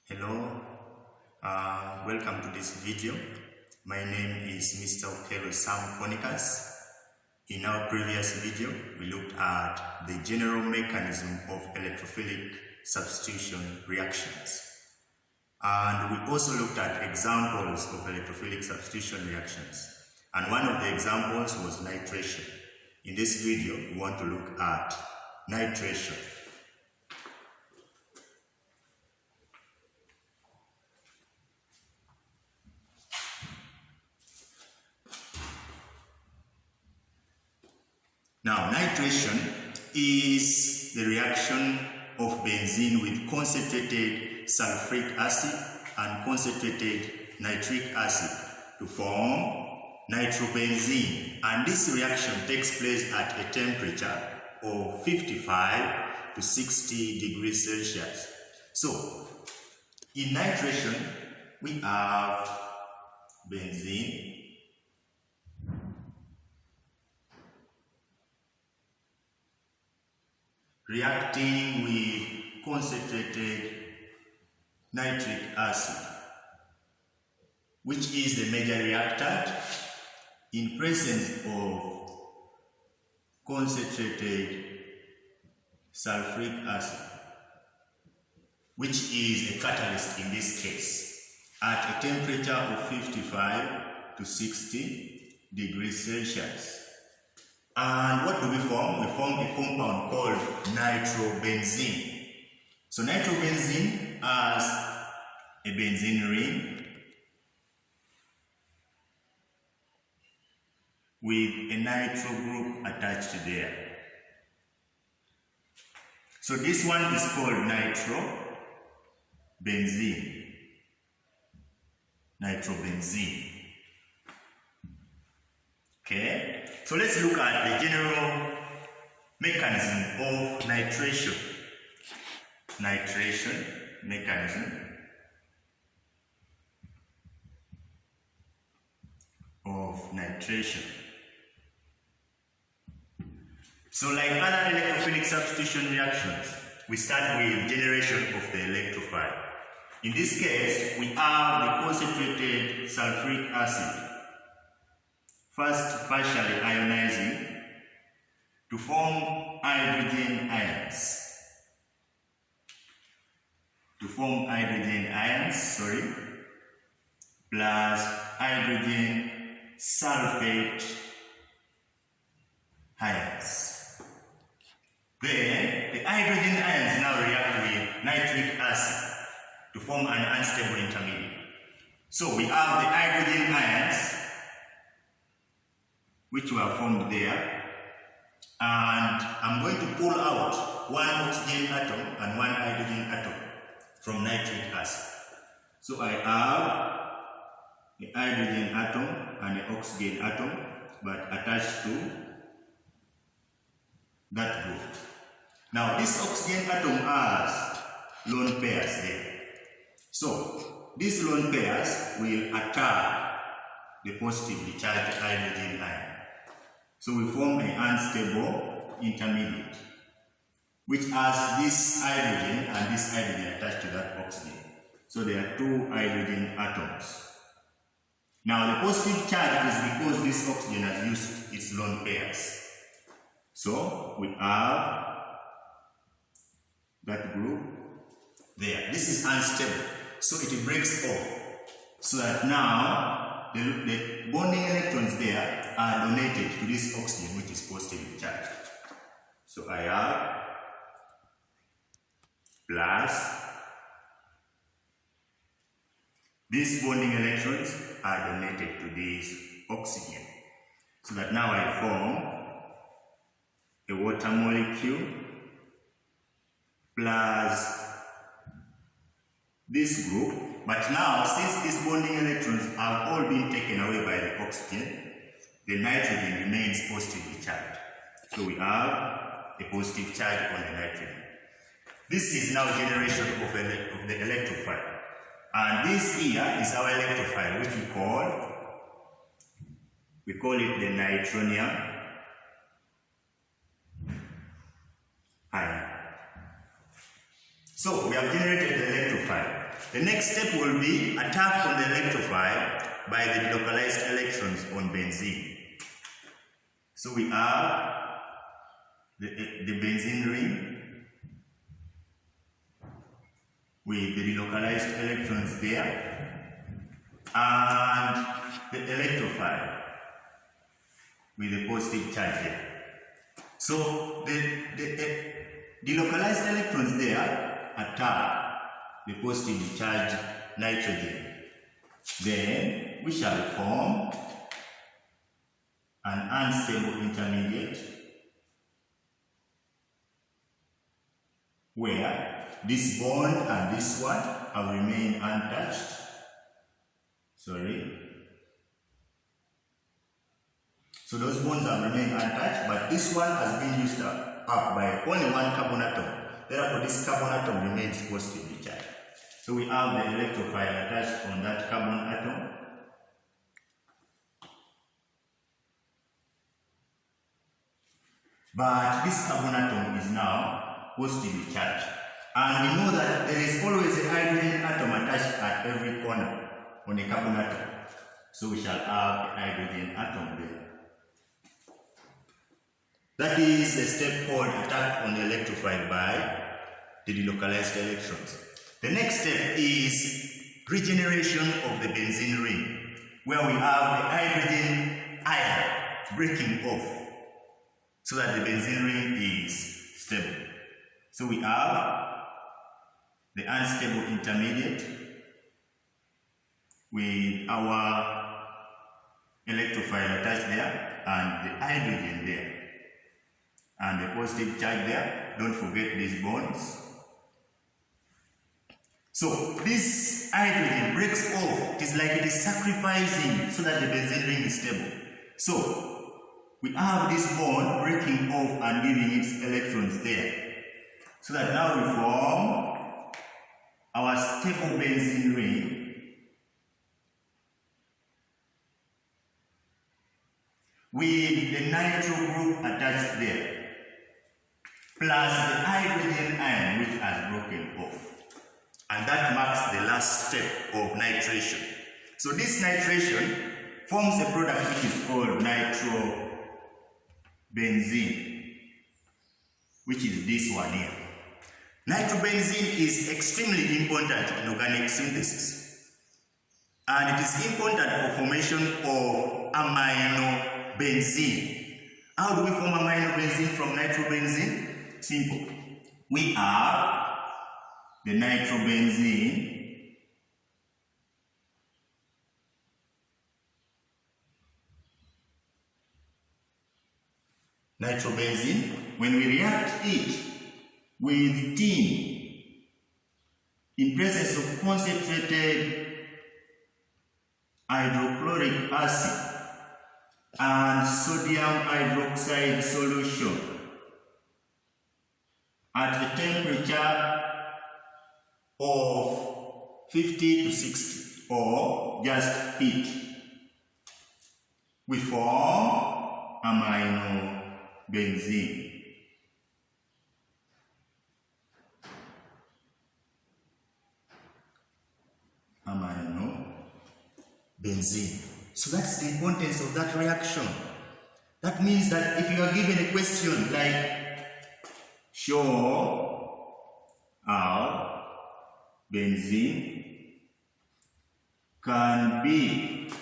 Hello, welcome to this video. My name is Mr. Okelo Samphonicus. In our previous video, we looked at the general mechanism of electrophilic substitution reactions. And we also looked at examples of electrophilic substitution reactions. And one of the examples was nitration. In this video, we want to look at nitration. Now, nitration is the reaction of benzene with concentrated sulfuric acid and concentrated nitric acid to form nitrobenzene. And this reaction takes place at a temperature of 55 to 60 degrees Celsius. So, in nitration, we have benzene, reacting with concentrated nitric acid, which is the major reactant, in presence of concentrated sulfuric acid, which is a catalyst in this case, at a temperature of 55 to 60 degrees Celsius. And what do we form? We form a compound called nitrobenzene. So nitrobenzene has a benzene ring with a nitro group attached there. So this one is called nitrobenzene. Nitrobenzene. Okay? So let's look at the general mechanism of nitration. Nitration mechanism of nitration. So like other electrophilic substitution reactions, we start with generation of the electrophile. In this case, we have the concentrated sulfuric acid first partially ionizing to form hydrogen ions. Plus hydrogen sulfate ions. Then the hydrogen ions now react with nitric acid to form an unstable intermediate. So we have the hydrogen ions which were formed there, and I'm going to pull out one oxygen atom and one hydrogen atom from nitric acid. So I have the hydrogen atom and the oxygen atom, but attached to that group. Now this oxygen atom has lone pairs there. So these lone pairs will attack the positively charged hydrogen ion. So we form an unstable intermediate, which has this hydrogen and this hydrogen attached to that oxygen. So there are two hydrogen atoms. Now the positive charge is because this oxygen has used its lone pairs. So we have that group there. This is unstable, so it breaks off. So that now the bonding electrons there are donated to this oxygen, which is positively charged. So I have plus. These bonding electrons are donated to this oxygen. So that now I form a water molecule plus this group. But now, since these bonding electrons have all been taken away by the oxygen, the nitrogen remains positively charged. So we have a positive charge on the nitrogen. This is now generation of the electrophile. And this here is our electrophile, which we call it the nitronium ion. So we have generated the electrophile. The next step will be attack on the electrophile by the delocalized electrons on benzene. So we have the benzene ring with the delocalized electrons there, and the electrophile with the positive charge there. So the delocalized electrons there attack the positively charged nitrogen. Then we shall form an unstable intermediate where this bond and this one have remained untouched. So those bonds have remained untouched, but this one has been used up by only one carbon atom. Therefore, this carbon atom remains positively charged. So we have the electrophile attached on that carbon atom. But this carbon atom is now positively charged. And we know that there is always a hydrogen atom attached at every corner on a carbon atom. So we shall have a hydrogen atom there. That is the step called attack on the electrophile by the delocalized electrons. The next step is regeneration of the benzene ring, where we have the hydrogen ion breaking off so that the benzene ring is stable. So we have the unstable intermediate with our electrophile attached there and the hydrogen there and the positive charge there. Don't forget these bonds. So this hydrogen breaks off. It is like it is sacrificing so that the benzene ring is stable. So we have this bond breaking off and leaving its electrons there. So that now we form our stable benzene ring with the nitro group attached there, plus the hydrogen ion which has broken off. And that marks the last step of nitration. So this nitration forms a product which is called nitrobenzene, which is this one here. Nitrobenzene is extremely important in organic synthesis, and it is important for formation of aminobenzene. How do we form aminobenzene from nitrobenzene? Simple. We have the nitrobenzene when we react it with tin in presence of concentrated hydrochloric acid and sodium hydroxide solution at a temperature of 50 to 60 or just heat, we form aminobenzene. Aminobenzene. So that's the importance of that reaction. That means that if you are given a question like, show how benzene can be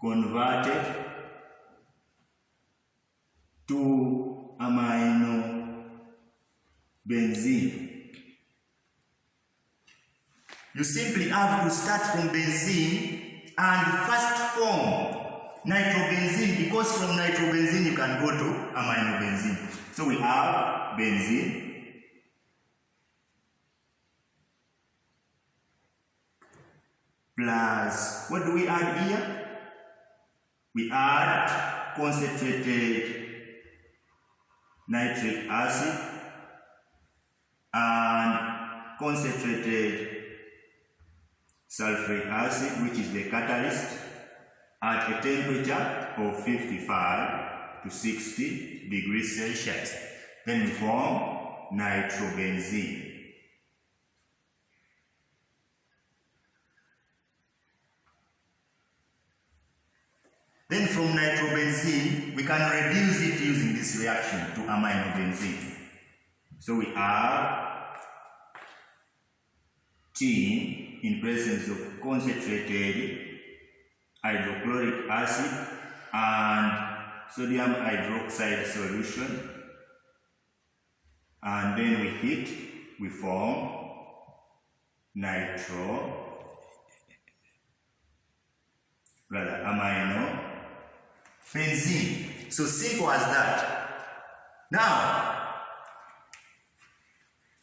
converted to aminobenzene, you simply have to start from benzene and first form nitrobenzene, because from nitrobenzene you can go to aminobenzene. So we have benzene plus, what do we add here? We add concentrated nitric acid and concentrated sulfuric acid, which is the catalyst, at a temperature of 55 to 60 degrees Celsius. Then we form nitrobenzene. from nitrobenzene, we can reduce it using this reaction to aminobenzene. So we have tin in presence of concentrated hydrochloric acid and sodium hydroxide solution, and then we heat, we form aminobenzene. So simple as that. Now,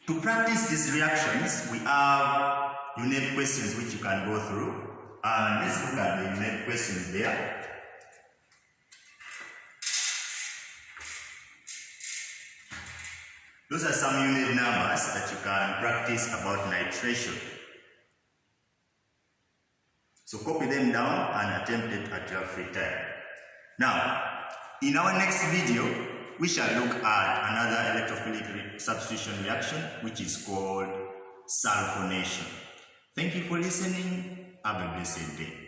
to practice these reactions, we have unit questions which you can go through. And let's look at the unit questions there. Those are some unit numbers that you can practice about nitration. So copy them down and attempt it at your free time. Now, in our next video, we shall look at another electrophilic substitution reaction, which is called sulfonation. Thank you for listening. Have a blessed day.